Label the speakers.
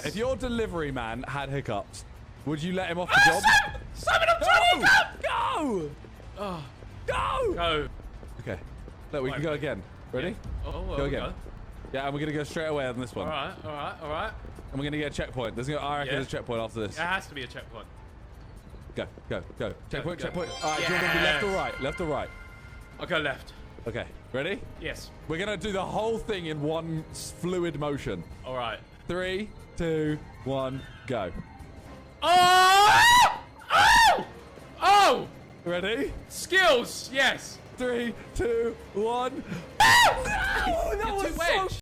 Speaker 1: If your delivery man had hiccups, would you let him off the job?
Speaker 2: Simon, I'm trying to hiccup!
Speaker 1: Go!
Speaker 2: Oh.
Speaker 1: Go!
Speaker 2: Go.
Speaker 1: Okay. Look, we can go again. Ready?
Speaker 2: Yeah. Oh, well,
Speaker 1: go again. Yeah, and we're going to go straight away on this one.
Speaker 2: All right.
Speaker 1: And we're going to get a checkpoint. I reckon there's a checkpoint after this.
Speaker 2: There has to be a checkpoint.
Speaker 1: Go. Checkpoint.
Speaker 2: Go.
Speaker 1: All right, do you want to be left or right? Left or right?
Speaker 2: I'll go left.
Speaker 1: Okay, ready?
Speaker 2: Yes.
Speaker 1: We're going to do the whole thing in one fluid motion.
Speaker 2: All right.
Speaker 1: 3, 2, 1, go.
Speaker 2: Oh! Oh! Oh!
Speaker 1: Ready?
Speaker 2: Skills, yes.
Speaker 1: 3, 2, 1.
Speaker 2: No! You're too wet.